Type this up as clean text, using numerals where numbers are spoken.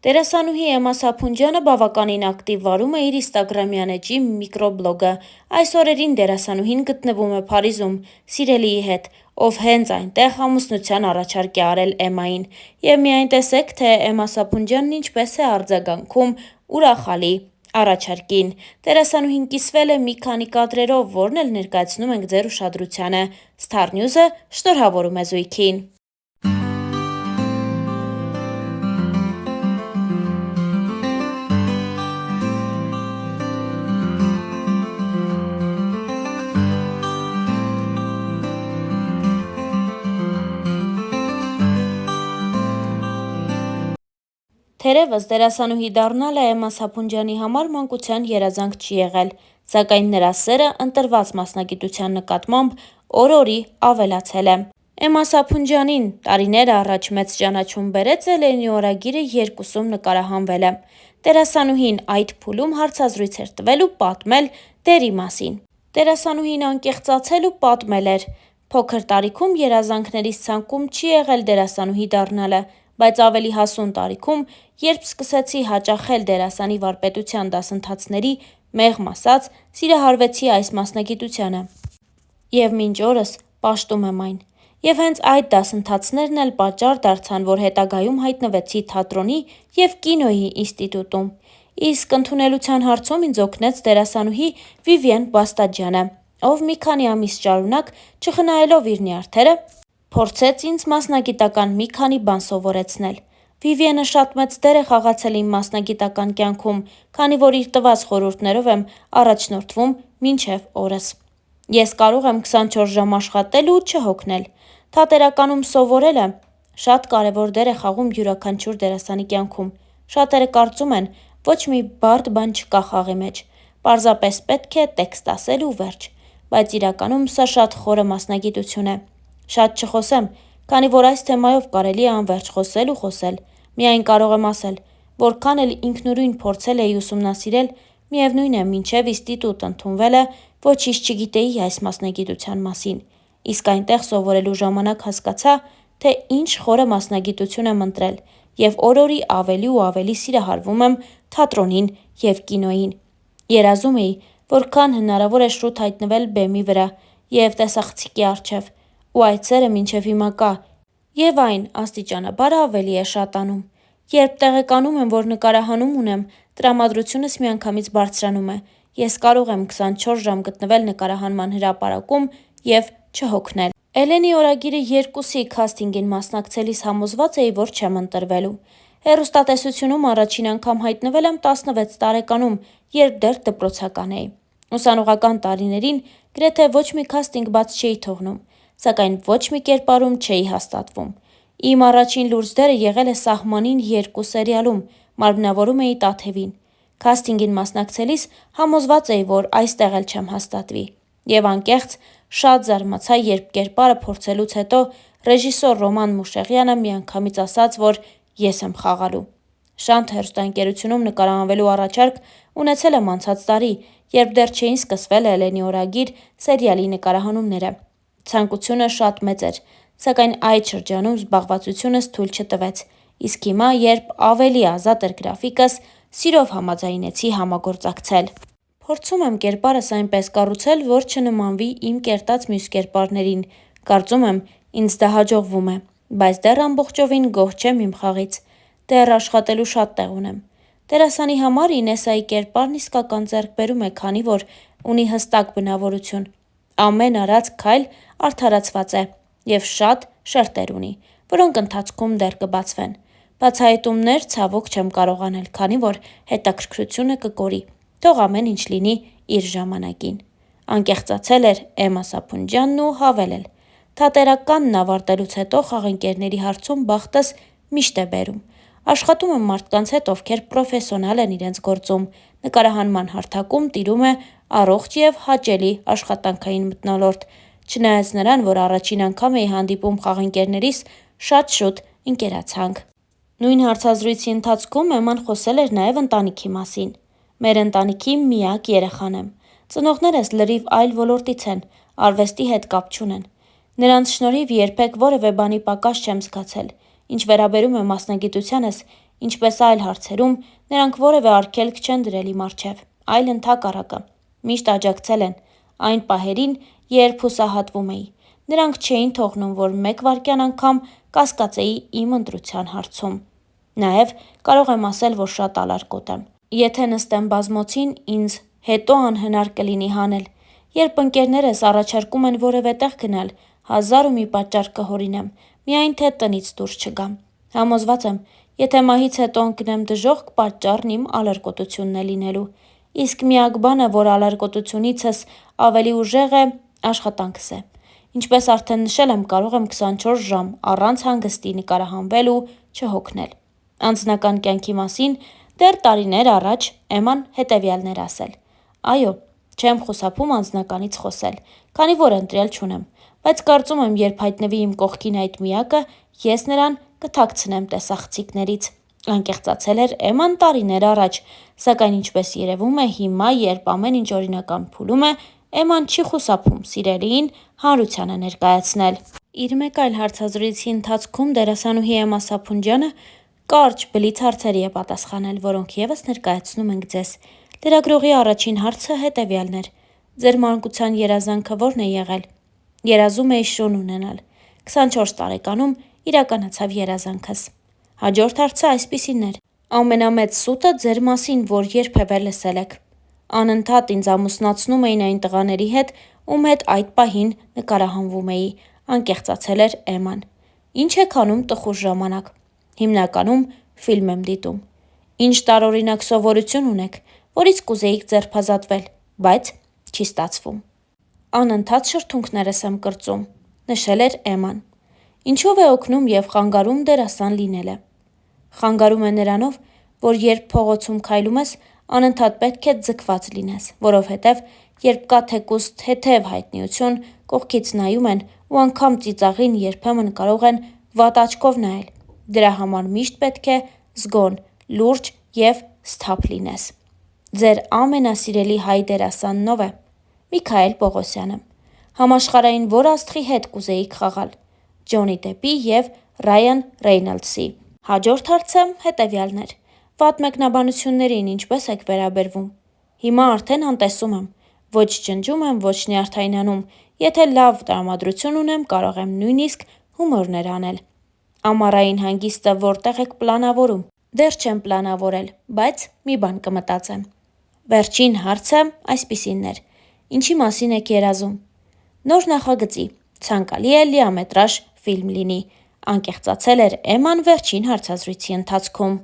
Դերասանուհի Էմմա Սափունջյանը բավականին ակտիվ վարում է իր ինստագրամյան էջի միկրոբլոգը։ Այս օրերին դերասանուհին գտնվում է Փարիզում սիրելիի հետ, ով հենց այնտեղ ամուսնության առաջարկ է արել Էմմային։ Եվ միայն տեսեք, թե Էմմա Սափունջյանն ինչպես է արձագանքում ուրախալի առաջարկին։ Դերասանուհին կիսվել է մի քանի կադրերով, որն էլ ներկայացնում ենք ձեր ուշադրությանը։ Star News-ը շնորհավորում է զույգին։ Թերևս դերասանուհի դառնալը Էմմա Սափունջյանի համար մանկության երազանք չի եղել, սակայն նրա սերը ընտրված մասնագիտության նկատմամբ օր-օրի ավելացել է։ Էմմա Սափունջյանին տարիներ առաջ մեծ ճանաչում բերեց Էլենի օրագիրը 2-ում նկարահանվելը։ Դերասանուհին այդ փուլում հարցազրույց էր տվել ու պատմել դերի մասին։ Դերասանուհին անկեղծացել ու պատմել էր. «Փոքր տարիքում երազանքներիս ցանկում չի եղել դերասանուհի դառնալը, բայց ավելի հասուն տարիքում, երբ սկսեցի հաճախել դերասանի վարպետության դասընթացների, մեղմ ասած, սիրահարվեցի այս մասնագիտությանը։ Եվ մինչ օրս պաշտում եմ այն։ Եվ հենց այդ դասընթացներն էլ պատճառ դարձան, որ հետագայում հայտնվեցի թատրոնի և կինոյի ինստիտուտում։ Իսկ ընդունելության հարցում ինձ օգնեց դերասանուհի Վիվիեն Բաստաջյանը, ով մի քանի ամիս շարունակ, չխնայելով իր նյարդերը, փորձեց ինձ մասնագիտական մի քանի բան սովորեցնել։ Վիվիենը շատ մեծ դեր է խաղացել իմ մասնագիտական կյանքում, քանի որ իր տված խորհուրդներով եմ առաջնորդվում մինչև օրս։ Ես կարող եմ 24 ժամ աշխատել ու չհոգնել։ Թատերականում սովորելը շատ կարևոր դեր է խաղում յուրաքանչյուր դերասանի կյանքում։ Շատերը կարծում են, ոչ մի բարդ բան չկա խաղի մեջ, պարզապես պետք է տեքստ ասել ու վերջ, բայց իրականում սա շատ խորը մասնագիտություն է։ Շատ չխոսեմ, քանի որ այս թեմայով կարելի է անվերջ խոսել ու խոսել։ Միայն կարող եմ ասել, որքան էլ ինքնուրույն փորձել էի ուսումնասիրել, միևնույն է, մինչև ինստիտուտ ընդունվելը ոչինչ չգիտեի այս մասնագիտության մասին, իսկ այնտեղ սովորելու ժամանակ հասկացա, թե ինչ խորը մասնագիտություն եմ ընտրել և օր-օրի ավելի ու ավելի սիրահարվում եմ թատրոնին և կինոյին։ Երազում էի, որքան հնարավոր է շուտ հայտնվել բեմի վրա և տեսախցիկի առջև, ու այդ սերը մինչև հիմա կա, և այն աստիճանաբար ավելի է շատանում։ Երբ տեղեկանում եմ, որ նկարահանում ունեմ, տրամադրությունս միանգամից բարձրանում է։ Ես կարող եմ 24 ժամ գտնվել նկարահանման հրապարակում և չհոգնել։ Էլենի օրագիրը 2-ի քասթինգին մասնակցելիս համոզված էի, որ չեմ ընտրվելու։ Հեռուստատեսությունում առաջին անգամ հայտնվել եմ 16 տարեկանում, երբ դեռ դպրոցական էի։ Ուսանողական տարիներին գրեթե ոչ մի քասթինգ բաց չէի թողնում, սակայն ոչ մի կերպարում չէի հաստատվում։ Իմ առաջին լուրջ դերը եղել է «Սահմանին» 2 սերիալում, մարմնավորում էի Տաթևին։ Քասթինգին մասնակցելիս համոզված էի, որ այստեղ էլ չեմ հաստատվի։ Եվ անկեղծ, շատ զարմացա, երբ կերպարը փորձելուց հետո ռեժիսոր Ռոման Մուշեղյանը միանգամից ասաց, որ ես եմ խաղալու։ Շանթ հեռուստաընկերությունում նկարահանվելու առաջարկ ունեցել եմ անցած տարի, երբ դեռ չէին սկսվել Էլենի օրագիր սերիալի նկարահանումները։ Ցանկությունը շատ մեծ էր, սակայն այդ շրջանում զբաղվածությունս թույլ չտվեց, իսկ հիմա, երբ ավելի ազատ էր գրաֆիկս, սիրով համաձայնեցի համագործակցել։ Փորձում եմ կերպարս այնպես կառուցել, որ չնմանվի իմ կերտած մյուս կերպարներին։ Կարծում եմ, ինձ դա հաջողվում է, բայց դեռ ամբողջովին գոհ չեմ իմ խաղից։ Դեռ աշխատելու շատ տեղ ունեմ։ Դերասանի համար Ինեսայի կերպարն իսկական ձեռքբերում է, քանի որ ունի հստակ բնավորություն։ Ամեն արած քայլ արդարացված է և շատ շերտեր ունի, որոնք ընթացքում դեռ կբացվեն։ Բացահայտումներ ցավոք չեմ կարող անել, քանի որ հետաքրքրությունը կկորի։ Թող ամեն ինչ լինի իր ժամանակին։ Անկեղծացել էր Էմմա Սափունջյանն ու հավելել. Թատերականն ավարտելուց հետո խաղընկերների հարցում բախտս միշտ է բերում։ Աշխատում եմ մարդկանց հետ, ովքեր պրոֆեսիոնալ են իրենց գործում։ Նկարահանման հարթակում տիրում է առողջ և հաճելի աշխատանքային մթնոլորտ։ Չնայած նրան, որ առաջին անգամ էի հանդիպում խաղընկերներիս, շատ շուտ ընկերացանք։ Նույն հարցազրույցի ընթացքում Էմման խոսել էր նաև ընտանիքի մասին։ Մեր ընտանիքի միակ երեխան եմ։ Ծնողներս լրիվ այլ ոլորտից են, արվեստի հետ կապ չունեն։ Նրանց շնորհիվ երբեք որևէ բանի պակաս չեմ զգացել։ Ինչ վերաբերում է մասնագիտությանս, Ինչպես այլ հարցերում, նրանք որևէ արգելք չեն դրել իմ առջև, այլ ընդհակառակը, միշտ աջակցել են, այն պահերին, երբ հուսահատվում էի, նրանք չէին թողնում, որ մեկ վայրկյան անգամ կասկածեի իմ ընտրության հարցում։ Նաև կարող եմ ասել, որ շատ ալարկոտ եմ։ Եթե նստեմ բազմոցին, ինձ հետո անհնար կլինի հանել։ Երբ ընկերներս առաջարկում են որևէ տեղ գնալ, հազար ու մի պատճառ կհորինեմ, միայն թե տնից դուրս չգամ։ Համոզված եմ, եթե մահից հետո ընկնեմ դժոխք, պատճառն իմ ալարկոտությունն է լինելու։ Իսկ միակ բանը, որ ալարկոտությունիցս ավելի ուժեղ է, աշխատանքս է։ Ինչպես արդեն նշել եմ, կարող եմ 24 ժամ առանց հանգստի նկարահանվել ու չհոգնել։ Անձնական կյանքի մասին դեռ տարիներ առաջ Էման հետևյալն էր ասել. Այո, չեմ խուսափում անձնականից խոսել, քանի որ ընտրյալ չունեմ, բայց կարծում եմ, երբ հայտնվի իմ կողքին այդ միակը, ես նրան կթաքցնեմ տեսախցիկներից։ Անկեղծացել էր Էման տարիներ առաջ, սակայն ինչպես երևում է հիմա, երբ ամեն ինչ օրինական փուլում է, Էման չի խուսափում սիրելիին հանրությանը ներկայացնել։ Իր մեկ այլ հարցազրույցի ընթացքում դերասանուհի Էմմա Սափունջյանը կարճ բլից հարցերի է պատասխանել, որոնք ևս ներկայացնում ենք ձեզ։ Լրագրողի առաջին հարցը հետևյալն էր. Ձեր մանկության երազանքը ո՞րն է եղել։ Երազում էի շուն ունենալ։ 24 տարեկանում իրականացավ երազանքս։ Հաջորդ հարցը այսպիսին էր. ամենամեծ սուտը ձեր մասին, որ երբևէ լսել եք։ Անընդհատ ինձ ամուսնացնում էին այն տղաների հետ, ում հետ այդ պահին նկարահանվում էի, անկեղծացել էր Էմման։ Ինչ եք անում տխուր ժամանակ։ Հիմնականում ֆիլմ եմ դիտում։ Ինչ տարօրինակ սովորություն ունեք, որից կուզեիք ձերբազատվել, բայց չի ստացվում։ Անընդհատ շրթունքներս եմ կրծում, նշել էր Էմման։ Ինչով է օգնում եւ խանգարում դերասան լինելը։ Խանգարում է նրանով, որ երբ փողոցում քայլում ես, անընդհատ պետք է ձգված լինես, որովհետև երբ կա թեկուզ թեթև հայտնիություն, կողքից նայում են ու անգամ ծիծաղին երբեմն կարող են վատ աչքով նայել։ Դրա համար միշտ պետք է զգոն, լուրջ եւ սթափ լինես։ Ձեր ամենասիրելի հայ դերասանն ով է։ Միքայել Պողոսյանը։ Համաշխարհային որ աստղի հետ կուզեիք խաղալ։ Ջոնի Դեփի եւ Ռայան Ռեյնոլդսի։ Հաջորդ հարցը հետևյալն էր. Վատ մեկնաբանություններին ինչպես եք վերաբերվում։ Հիմա արդեն անտեսում եմ։ Ոչ ջնջում եմ, ոչ նյարդայնանում։ Եթե լավ տրամադրություն ունեմ, կարող եմ նույնիսկ հումորներ անել։ Ամառային հանգիստը որտեղ եք պլանավորում։ Դեռ չեմ պլանավորել, բայց մի բան կմտածեմ։ Վերջին հարցը այսպիսինն էր. Ինչի մասին եք երազում։ Նոր նախագծի, ցանկալի է լիամետրաժ ֆիլմ լինի, անկեղծացել էր Էմման վերջին հարցազրույցի ընթացքում։